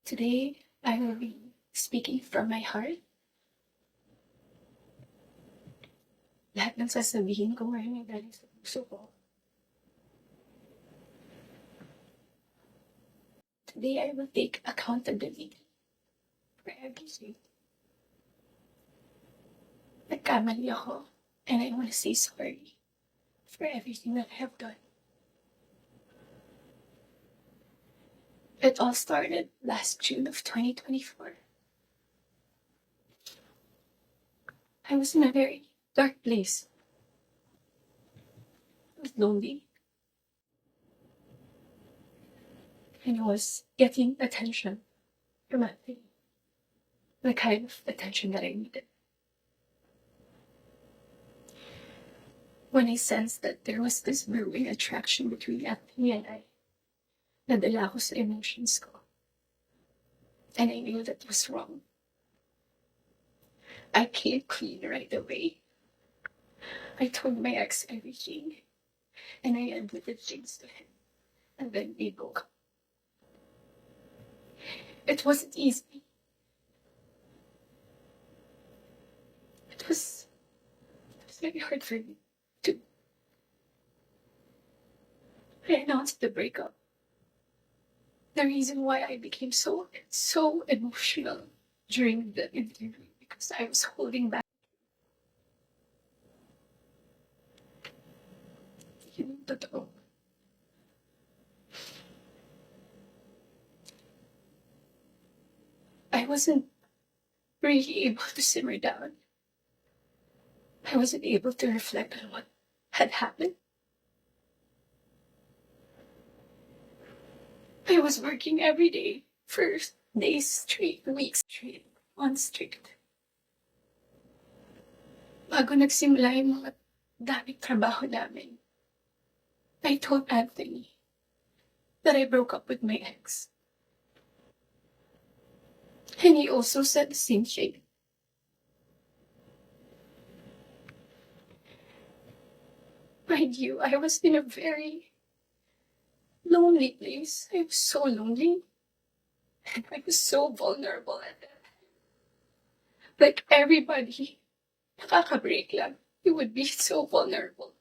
Today, I will be speaking from my heart. Lahat ng sasabihin ko ngayon ay galing sa puso ko. Today, I will take accountability for everything. Nagkamali ako, and I want to say sorry for everything that I have done. It all started last June of 2024. I was in a very dark place. I was lonely. And I was getting attention from nothing. The kind of attention that I needed. When I sensed that there was this brewing attraction between Anthony and I, nadala ko sa emotions ko. And I knew that was wrong. I came clean right away. I told my ex everything. And I admitted things to him. And then we broke up. It wasn't easy. It was very hard for me to. I announced the breakup. The reason why I became so emotional during the interview because I was holding back. Yung totoo. I wasn't really able to simmer down. I wasn't able to reflect on what had happened. I was working every day for days straight, weeks straight, months straight. Bago nagsimula yung mga daming trabaho namin, I told Anthony that I broke up with my ex. And he also said the same thing. Mind you, I was in a very lonely place. I was so lonely. And I was so vulnerable at that time. Like everybody, nakaka-break lang. You would be so vulnerable.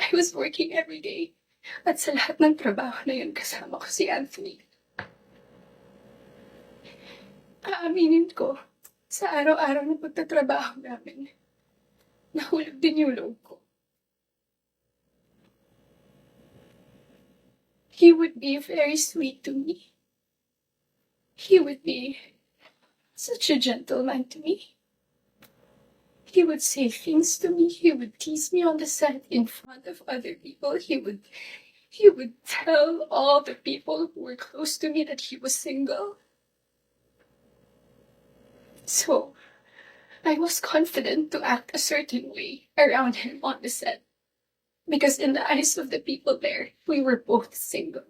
I was working every day. At sa lahat ng trabaho na yun, kasama ko si Anthony. Aaminin ko, sa araw-araw na pagtatrabaho namin, nahulog din yung loob ko. He would be very sweet to me. He would be such a gentleman to me. He would say things to me. He would tease me on the set in front of other people. He would tell all the people who were close to me that he was single. So, I was confident to act a certain way around him on the set. Because in the eyes of the people there, we were both single.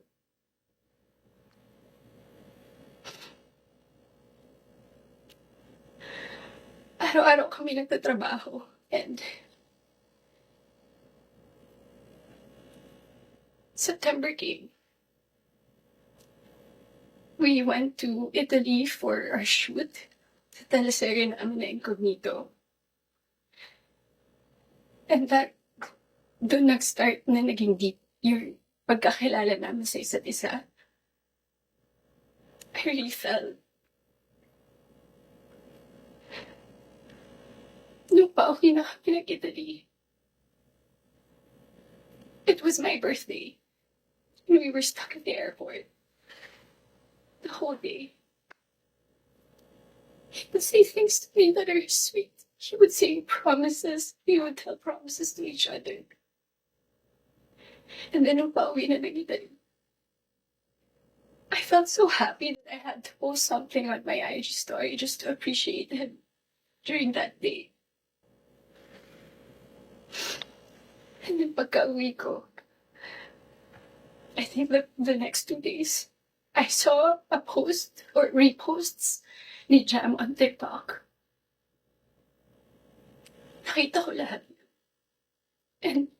Araw-araw kami nagtatrabaho. And September came. We went to Italy for our shoot. Sa teleserye namin na Incognito. And doon nag-start na naging deep yung pagkakilala namin sa isa't isa. I really felt. Nung pauwi na kami ng Italy, it was my birthday. And we were stuck at the airport. The whole day. He would say things to me that are sweet. He would say promises. We would tell promises to each other. And then nung pauwi na ng Italy, I felt so happy that I had to post something on my IG story just to appreciate him during that day. And then pagka-uwi ko, I think that the next 2 days, I saw a post or reposts ni Jam on TikTok. Nakita ko lahat. And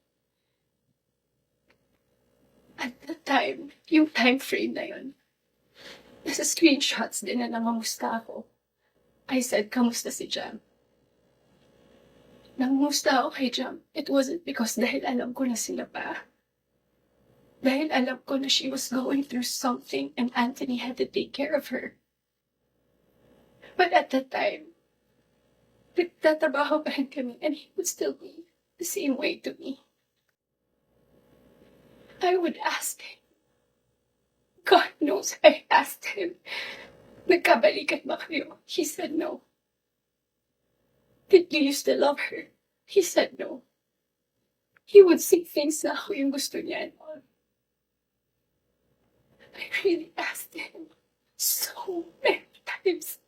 at that time, yung time frame na yun, Nasa screenshots din na nangamusta ako. I said, kamusta si Jam? Nangamusta ako kay Jam. It wasn't because dahil alam ko na sila pa. Dahil alam ko na she was going through something and Anthony had to take care of her. But at that time, nagtatrabaho pa rin kami and he would still be the same way to me. I would ask him. God knows I asked him. Nagkabalikan ba kayo? He said no. Did you still love her? He said no. He would say things na ako yung gusto niya and all. I really asked him so many times.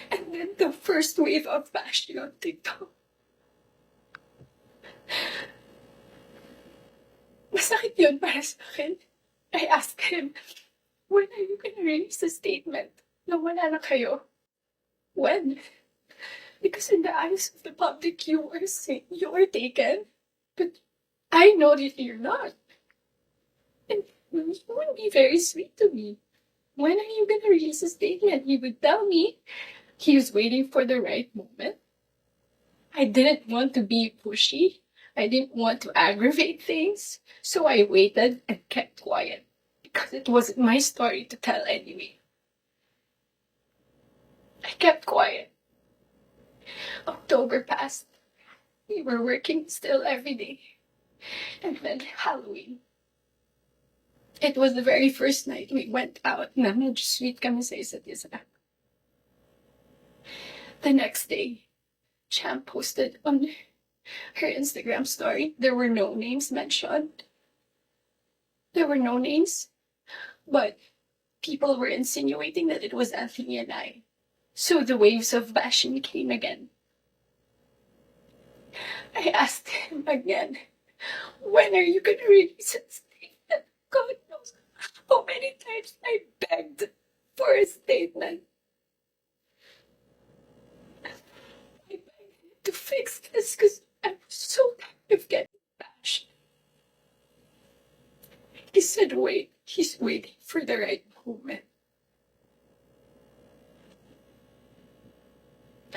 And then the first wave of bashing on TikTok. Masakit yun para sa akin. I asked him, when are you gonna release a statement na wala na kayo? When? Because in the eyes of the public, you are saying you are taken. But I know that you're not. And you would be very sweet to me. When are you gonna release a statement? He would tell me he was waiting for the right moment. I didn't want to be pushy. I didn't want to aggravate things. So I waited and kept quiet. Because it wasn't my story to tell anyway. I kept quiet. October passed. We were working still every day. And then Halloween. It was the very first night we went out na medyo sweet kami sa isa't isa. The next day, Cham posted on her Instagram story. There were no names mentioned. There were no names. But people were insinuating that it was Anthony and I. So the waves of bashing came again. I asked him again, when are you gonna release a statement? God knows how many times I begged for a statement. I begged him to fix this because I was so tired of getting bashed. He said, wait, he's waiting for the right moment.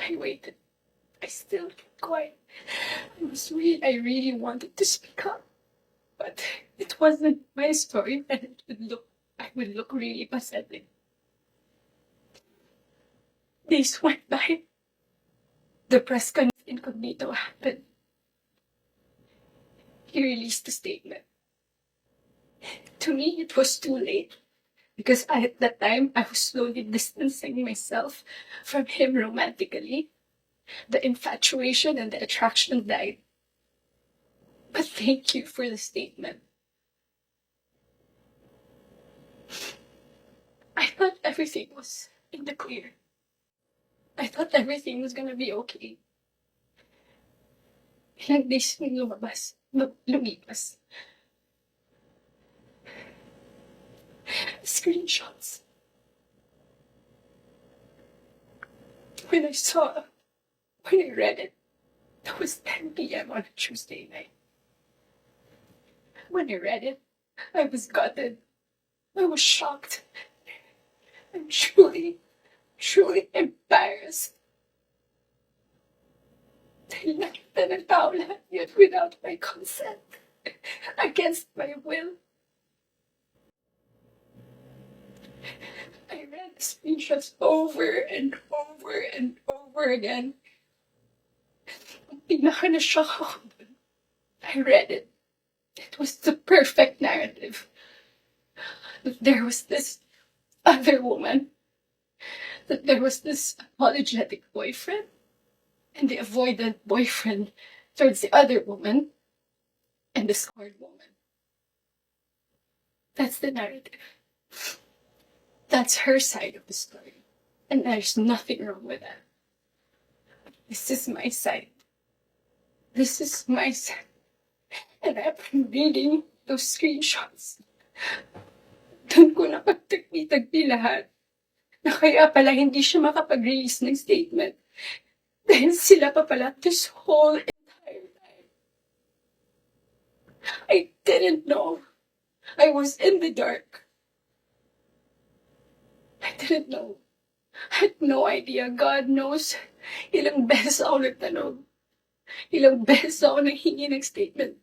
I waited. I still kept quiet. I really wanted to speak up. But it wasn't my story and I would look really pathetic. Days went by. The press conference incognito happened. He released a statement. To me, it was too late. Because at that time, I was slowly distancing myself from him romantically. The infatuation and the attraction died. But thank you for the statement. I thought everything was in the clear. I thought everything was gonna be okay. Ilang days nung lumipas. Screenshots. When I read it, it was 10 p.m. on a Tuesday night. When I read it, I was gutted. I was shocked. I'm truly embarrassed. Dahil nakita ng tao lahat yun without my consent. Against my will. I read the screenshots over and over and over again. Pinaka-na-shock ako dun. I read it. It was the perfect narrative. There was this other woman. That there was this apologetic boyfriend. And the avoidant boyfriend towards the other woman. And the scarred woman. That's the narrative. That's her side of the story. And there's nothing wrong with that. This is my side. This is my side. And I've been reading those screenshots. Doon ko napagtagpi-tagpi lahat. Na kaya pala hindi siya makapag-release ng statement. Dahil sila pa pala this whole entire time. I didn't know. I was in the dark. didn't know. I had no idea. God knows. Ilang beses ako nagtanong. Ilang beses ako nanghingi ng statement.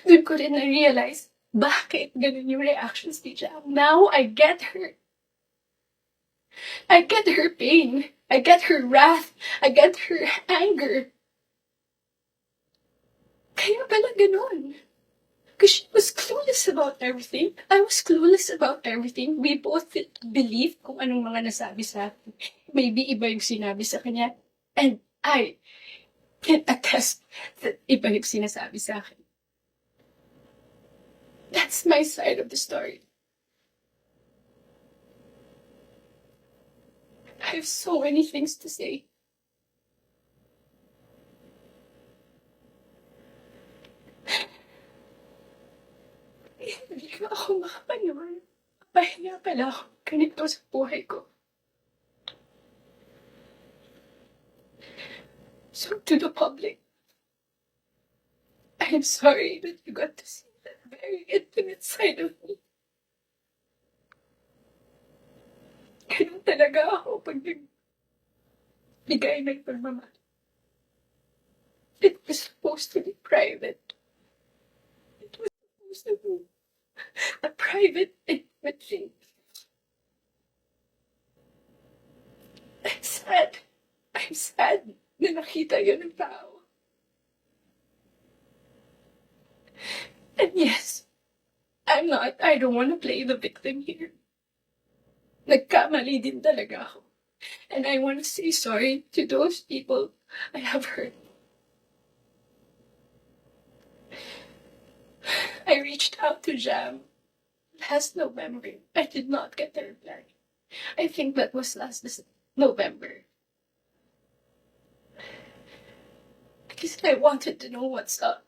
Doon ko rin na-realize, bakit ganun yung reactions ni Jam. Now, I get her. I get her pain. I get her wrath. I get her anger. Kaya pala ganun. Because she was clueless about everything. I was clueless about everything. We both believed kung anong mga nasabi sa akin. Maybe iba yung sinabi sa kanya. And I can attest that iba yung sinasabi sa akin. That's my side of the story. I have so many things to say. Hindi ko ako makapaniwala. Pahinga pala ako ganito sa buhay ko. So to the public, I am sorry that you got to see that very intimate side of me. Ganun talaga ako pag nagbigay ng pagmamahal. It was supposed to be private. It was supposed to be a private, intimate thing. I'm sad. I'm sad na nakita yun ng tao. And yes, I don't want to play the victim here. Nagkamali din talaga ako. And I want to say sorry to those people I have hurt. I reached out to Jam last November. I did not get a reply. I think that was last November. Because I wanted to know what's up.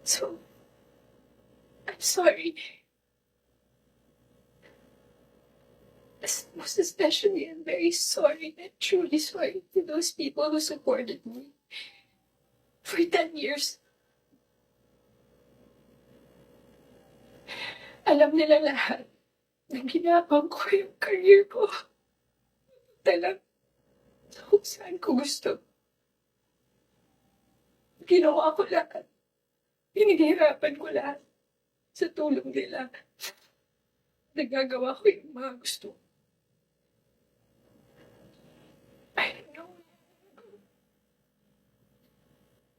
So, I'm sorry. Most especially, I'm very sorry and truly sorry to those people who supported me for 10 years. Alam nila lahat na ginapang ko yung career ko. Talang kung saan ko gusto. Ginawa ko lahat. Pinihirapan ko lahat sa tulong nila. Nagagawa ko yung mga gusto.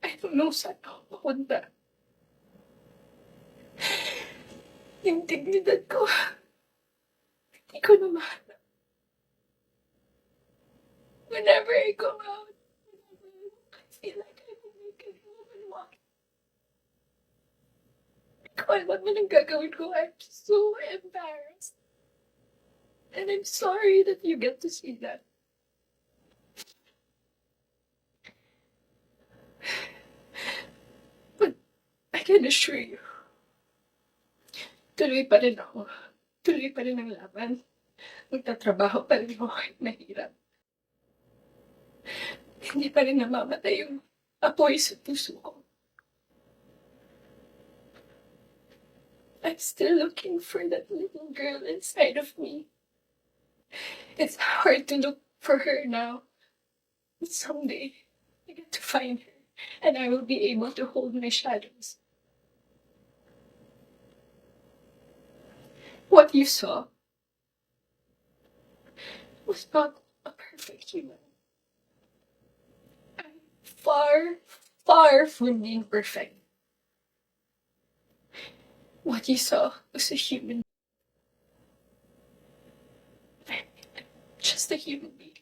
I don't know saan ako papunta. Yung dignidad ko, hindi ko na mahanap. Whenever I go out, I feel like I can make a woman walk. Kung ano man ang gagawin ko, I'm so embarrassed. And I'm sorry that you get to see that. But I can assure you, tuloy pa rin ako. Tuloy pa rin ang laban. Magtatrabaho pa rin ako kahit mahirap. Hindi pa rin namamatay yung apoy sa puso ko. I'm still looking for that little girl inside of me. It's hard to look for her now. But someday, I get to find her, and I will be able to hold my shadows. What you saw was not a perfect human. I'm far, far from being perfect. What you saw was a human. I'm just a human being.